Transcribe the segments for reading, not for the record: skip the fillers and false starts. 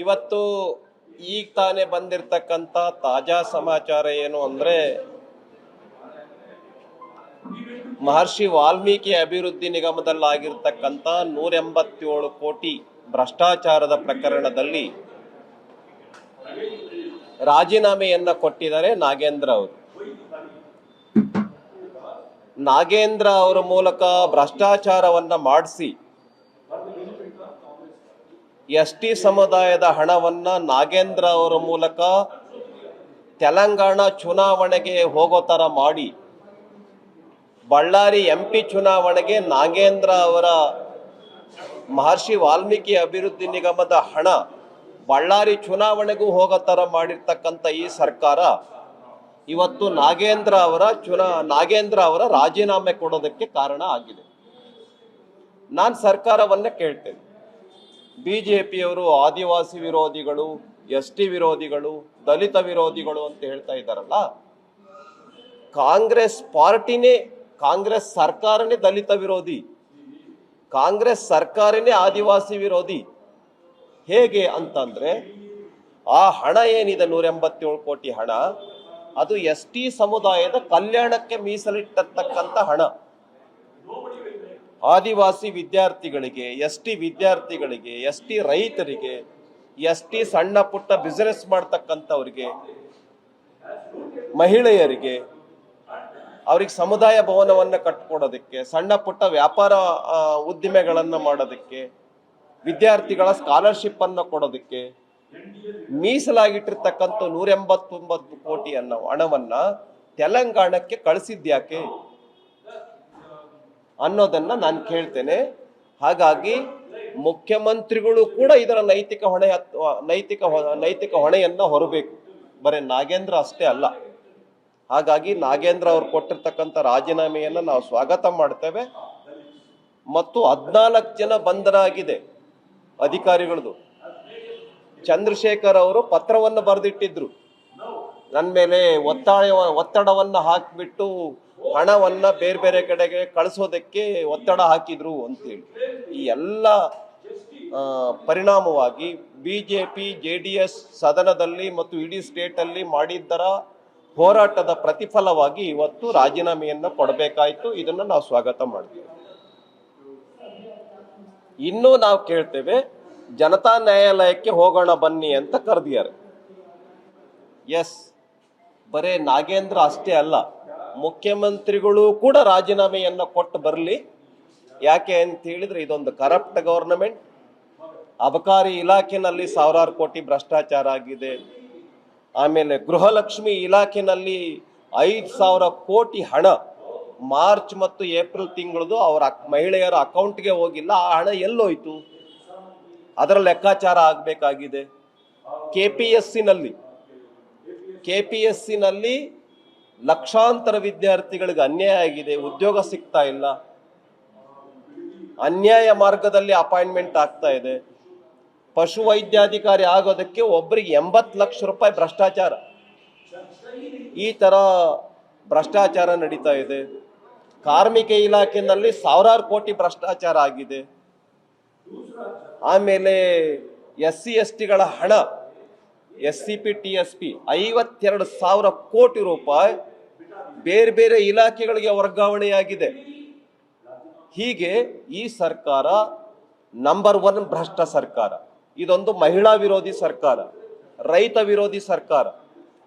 ಇವತ್ತು ಈಗ ತಾನೇ ಬಂದಿರತಕ್ಕಂತ ತಾಜಾ ಸಮಾಚಾರ ಏನು ಅಂದ್ರೆ ಮಹರ್ಷಿ ವಾಲ್ಮೀಕಿ ಅಭಿವೃದ್ಧಿ ನಿಗಮದಲ್ಲಾಗಿರ್ತಕ್ಕಂಥ 187 ಕೋಟಿ ಭ್ರಷ್ಟಾಚಾರದ ಪ್ರಕರಣದಲ್ಲಿ ರಾಜೀನಾಮೆಯನ್ನ ಕೊಟ್ಟಿದ್ದಾರೆ ನಾಗೇಂದ್ರ ಅವರು. ನಾಗೇಂದ್ರ ಅವರ ಮೂಲಕ ಭ್ರಷ್ಟಾಚಾರವನ್ನ ಮಾಡಿಸಿ ಎಸ್ಟಿ ಸಮುದಾಯದ ಹಣವನ್ನ ನಾಗೇಂದ್ರ ಅವರ ಮೂಲಕ ತೆಲಂಗಾಣ ಚುನಾವಣೆಗೆ ಹೋಗೋ ತರ ಮಾಡಿ ಬಳ್ಳಾರಿ ಎಂಪಿ ಚುನಾವಣೆಗೆ ನಾಗೇಂದ್ರ ಅವರ ಮಹರ್ಷಿ ವಾಲ್ಮೀಕಿ ಅಭಿವೃದ್ಧಿ ನಿಗಮದ ಹಣ ಬಳ್ಳಾರಿ ಚುನಾವಣೆಗೂ ಹೋಗೋ ತರ ಮಾಡಿರ್ತಕ್ಕಂಥ ಈ ಸರ್ಕಾರ ಇವತ್ತು ನಾಗೇಂದ್ರ ಅವರ ರಾಜೀನಾಮೆ ಕೊಡೋದಕ್ಕೆ ಕಾರಣ ಆಗಿದೆ. ನಾನು ಸರ್ಕಾರವನ್ನೇ ಕೇಳ್ತೇನೆ, ಬಿಜೆಪಿಯವರು ಆದಿವಾಸಿ ವಿರೋಧಿಗಳು, ಎಸ್ಟಿ ವಿರೋಧಿಗಳು, ದಲಿತ ವಿರೋಧಿಗಳು ಅಂತ ಹೇಳ್ತಾ ಇದ್ದಾರಲ್ಲ, ಕಾಂಗ್ರೆಸ್ ಪಾರ್ಟಿನೇ, ಕಾಂಗ್ರೆಸ್ ಸರ್ಕಾರನೇ ದಲಿತ ವಿರೋಧಿ, ಕಾಂಗ್ರೆಸ್ ಸರ್ಕಾರನೇ ಆದಿವಾಸಿ ವಿರೋಧಿ. ಹೇಗೆ ಅಂತಂದ್ರೆ ಆ ಹಣ ಏನಿದೆ 187 ಕೋಟಿ ಹಣ, ಅದು ಎಸ್ಟಿ ಸಮುದಾಯದ ಕಲ್ಯಾಣಕ್ಕೆ ಮೀಸಲಿಟ್ಟತಕ್ಕಂಥ ಹಣ. ಆದಿವಾಸಿ ವಿದ್ಯಾರ್ಥಿಗಳಿಗೆ, ಎಸ್ಟಿ ವಿದ್ಯಾರ್ಥಿಗಳಿಗೆ, ಎಸ್ಟಿ ರೈತರಿಗೆ, ಎಸ್ಟಿ ಸಣ್ಣ ಪುಟ್ಟ ಬಿಸಿನೆಸ್ ಮಾಡ್ತಕ್ಕಂಥವ್ರಿಗೆ, ಮಹಿಳೆಯರಿಗೆ, ಅವ್ರಿಗೆ ಸಮುದಾಯ ಭವನವನ್ನು ಕಟ್ಕೊಡೋದಕ್ಕೆ, ಸಣ್ಣ ಪುಟ್ಟ ವ್ಯಾಪಾರ ಉದ್ದಿಮೆಗಳನ್ನು ಮಾಡೋದಕ್ಕೆ, ವಿದ್ಯಾರ್ಥಿಗಳ ಸ್ಕಾಲರ್ಶಿಪ್ ಅನ್ನು ಕೊಡೋದಕ್ಕೆ ಮೀಸಲಾಗಿಟ್ಟಿರ್ತಕ್ಕಂಥ 189 ಕೋಟಿ ಹಣವನ್ನ ತೆಲಂಗಾಣಕ್ಕೆ ಕಳಿಸಿದ್ಯಾಕೆ ಅನ್ನೋದನ್ನ ನಾನು ಕೇಳ್ತೇನೆ. ಹಾಗಾಗಿ ಮುಖ್ಯಮಂತ್ರಿಗಳು ಕೂಡ ಇದರ ನೈತಿಕ ಹೊಣೆಯನ್ನ ಹೊರಬೇಕು, ಬರೀ ನಾಗೇಂದ್ರ ಅಷ್ಟೇ ಅಲ್ಲ. ಹಾಗಾಗಿ ನಾಗೇಂದ್ರ ಅವರು ಕೊಟ್ಟಿರ್ತಕ್ಕಂಥ ರಾಜೀನಾಮೆಯನ್ನ ನಾವು ಸ್ವಾಗತ ಮಾಡ್ತೇವೆ. ಮತ್ತು 14 ಜನ ಬಂಧನಾಗಿದೆ ಅಧಿಕಾರಿಗಳದು. ಚಂದ್ರಶೇಖರ್ ಅವರು ಪತ್ರವನ್ನು ಬರೆದಿಟ್ಟಿದ್ರು, ನನ್ನ ಮೇಲೆ ಒತ್ತಡವನ್ನ ಹಾಕಿಬಿಟ್ಟು ಹಣವನ್ನ ಬೇರೆ ಬೇರೆ ಕಡೆಗೆ ಕಳಿಸೋದಕ್ಕೆ ಒತ್ತಡ ಹಾಕಿದ್ರು ಅಂತೇಳಿ. ಈ ಎಲ್ಲ ಪರಿಣಾಮವಾಗಿ ಬಿಜೆಪಿ JDS ಸದನದಲ್ಲಿ ಮತ್ತು ಇಡೀ ಸ್ಟೇಟ್ ಅಲ್ಲಿ ಮಾಡಿದ್ದರ ಹೋರಾಟದ ಪ್ರತಿಫಲವಾಗಿ ಇವತ್ತು ರಾಜೀನಾಮೆಯನ್ನ ಕೊಡಬೇಕಾಯ್ತು. ಇದನ್ನ ನಾವು ಸ್ವಾಗತ ಮಾಡ್ತೀವಿ. ಇನ್ನೂ ನಾವು ಕೇಳ್ತೇವೆ, ಜನತಾ ನ್ಯಾಯಾಲಯಕ್ಕೆ ಹೋಗೋಣ ಬನ್ನಿ ಅಂತ ಕರೆದಿದ್ದಾರೆ. ಎಸ್, ಬರೇ ನಾಗೇಂದ್ರ ಅಷ್ಟೇ ಅಲ್ಲ, ಮುಖ್ಯಮಂತ್ರಿಗಳು ಕೂಡ ರಾಜೀನಾಮೆಯನ್ನ ಕೊಟ್ಟು ಬರಲಿ. ಯಾಕೆ ಅಂತ ಹೇಳಿದ್ರೆ ಇದೊಂದು ಕರಪ್ಟ್ ಗವರ್ನಮೆಂಟ್. ಅಬಕಾರಿ ಇಲಾಖೆನಲ್ಲಿ 1000 ಕೋಟಿ ಭ್ರಷ್ಟಾಚಾರ ಆಗಿದೆ. ಆಮೇಲೆ ಗೃಹಲಕ್ಷ್ಮಿ ಇಲಾಖೆನಲ್ಲಿ 5,000 ಕೋಟಿ ಹಣ ಮಾರ್ಚ್ ಮತ್ತು ಏಪ್ರಿಲ್ ತಿಂಗಳದು ಅವರ ಮಹಿಳೆಯರ ಅಕೌಂಟ್ಗೆ ಹೋಗಿಲ್ಲ. ಆ ಹಣ ಎಲ್ಲೋಯ್ತು? ಅದರ ಲೆಕ್ಕಾಚಾರ ಆಗಬೇಕಾಗಿದೆ. ಕೆಪಿಎಸ್ಸಿ ನಲ್ಲಿ ಲಕ್ಷಾಂತರ ವಿದ್ಯಾರ್ಥಿಗಳಿಗೆ ಅನ್ಯಾಯ ಆಗಿದೆ, ಉದ್ಯೋಗ ಸಿಗ್ತಾ ಇಲ್ಲ, ಅನ್ಯಾಯ ಮಾರ್ಗದಲ್ಲಿ ಅಪಾಯಿಂಟ್ಮೆಂಟ್ ಆಗ್ತಾ ಇದೆ. ಪಶು ವೈದ್ಯಾಧಿಕಾರಿ ಆಗೋದಕ್ಕೆ ಒಬ್ಬರಿಗೆ 80 ಲಕ್ಷ ರೂಪಾಯಿ ಭ್ರಷ್ಟಾಚಾರ. ಈ ತರ ಭ್ರಷ್ಟಾಚಾರ ನಡೀತಾ ಇದೆ. ಕಾರ್ಮಿಕ ಇಲಾಖೆಯಲ್ಲಿ 1000 ಕೋಟಿ ಭ್ರಷ್ಟಾಚಾರ ಆಗಿದೆ. ಆಮೇಲೆ SC STಗಳ ಹಣ SCP TSP 52,000 ಕೋಟಿ ರೂಪಾಯಿ ಬೇರೆ ಬೇರೆ ಇಲಾಖೆಗಳಿಗೆ ವರ್ಗಾವಣೆಯಾಗಿದೆ. ಹೀಗೆ ಈ ಸರ್ಕಾರ ನಂಬರ್ 1 ಭ್ರಷ್ಟ ಸರ್ಕಾರ. ಇದೊಂದು ಮಹಿಳಾ ವಿರೋಧಿ ಸರ್ಕಾರ, ರೈತ ವಿರೋಧಿ ಸರ್ಕಾರ.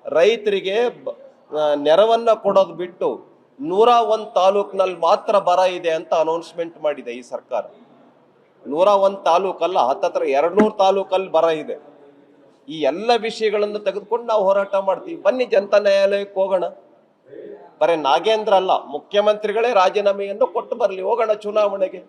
ರೈತರಿಗೆ ನೆರವನ್ನ ಕೊಡೋದು ಬಿಟ್ಟು 101 ತಾಲೂಕಿನಲ್ಲಿ ಮಾತ್ರ ಬರ ಇದೆ ಅಂತ ಅನೌನ್ಸ್ಮೆಂಟ್ ಮಾಡಿದೆ ಈ ಸರ್ಕಾರ. 101 ತಾಲೂಕಲ್ಲ, ಹತ್ತತ್ರ 200 ತಾಲೂಕಲ್ಲಿ ಬರ ಇದೆ. ಈ ಎಲ್ಲ ವಿಷಯಗಳನ್ನು ತೆಗೆದುಕೊಂಡು ನಾವು ಹೋರಾಟ ಮಾಡ್ತೀವಿ. ಬನ್ನಿ ಜನತಾ ನ್ಯಾಯಾಲಯಕ್ಕೆ ಹೋಗೋಣ. ಬರೀ ನಾಗೇಂದ್ರ ಅಲ್ಲ, ಮುಖ್ಯಮಂತ್ರಿಗಳೇ ರಾಜೀನಾಮೆಯನ್ನು ಕೊಟ್ಟು ಬರಲಿ, ಹೋಗೋಣ ಚುನಾವಣೆಗೆ.